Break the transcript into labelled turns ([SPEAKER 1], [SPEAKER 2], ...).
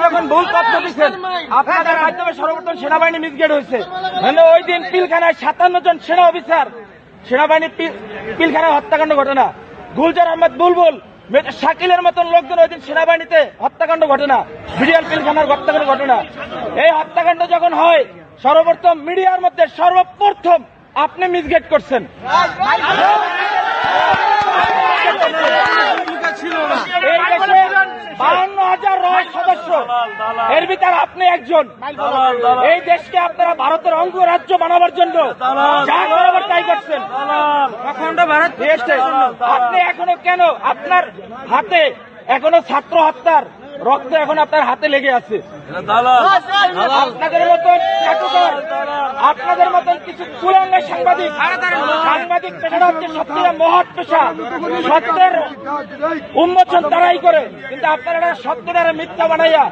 [SPEAKER 1] যখন ভুল তথ্য দিচ্ছেন, আপনাদের মাধ্যমে সর্বপ্রথম সেনাবাহিনী মিসগেট হয়েছে। ওই দিন পিলখানায় 57 জন সেনা অফিসার সেনাবাহিনী পিলখানায় হত্যাকাণ্ড ঘটে না। গুলজার আহমেদ বুলবুল, শাকিলের মতন লোকজন ওই দিন সেনাবাহিনীতে হত্যাকাণ্ড ঘটে না, বিডিআর পিলখানার হত্যাকাণ্ড ঘটে না। এই হত্যাকাণ্ড যখন হয়, সর্বপ্রথম মিডিয়ার মধ্যে সর্বপ্রথম আপনি মিসগেট করছেন। এই দেশে 52,000 রয় সদস্য, এর ভিতরে আপনি একজন। এই দেশকে আপনারা ভারতের অঙ্গরাজ্য বানাবার জন্য যা করাবার তাই করছেন। আপনি এখনো কেন আপনার হাতে এখনো ছাত্র হত্যার রক্ত এখন আপনার হাতে লেগে আছে? আপনাদের মতন আপনাদের মতন কিছু কুলাঙ্গা সাংবাদিক পেশাটা হচ্ছে সত্যিটা মহৎ পেশা। সত্যের উন্মোচন তারাই করে, কিন্তু আপনারা সত্যটা মিথ্যা বানাইয়া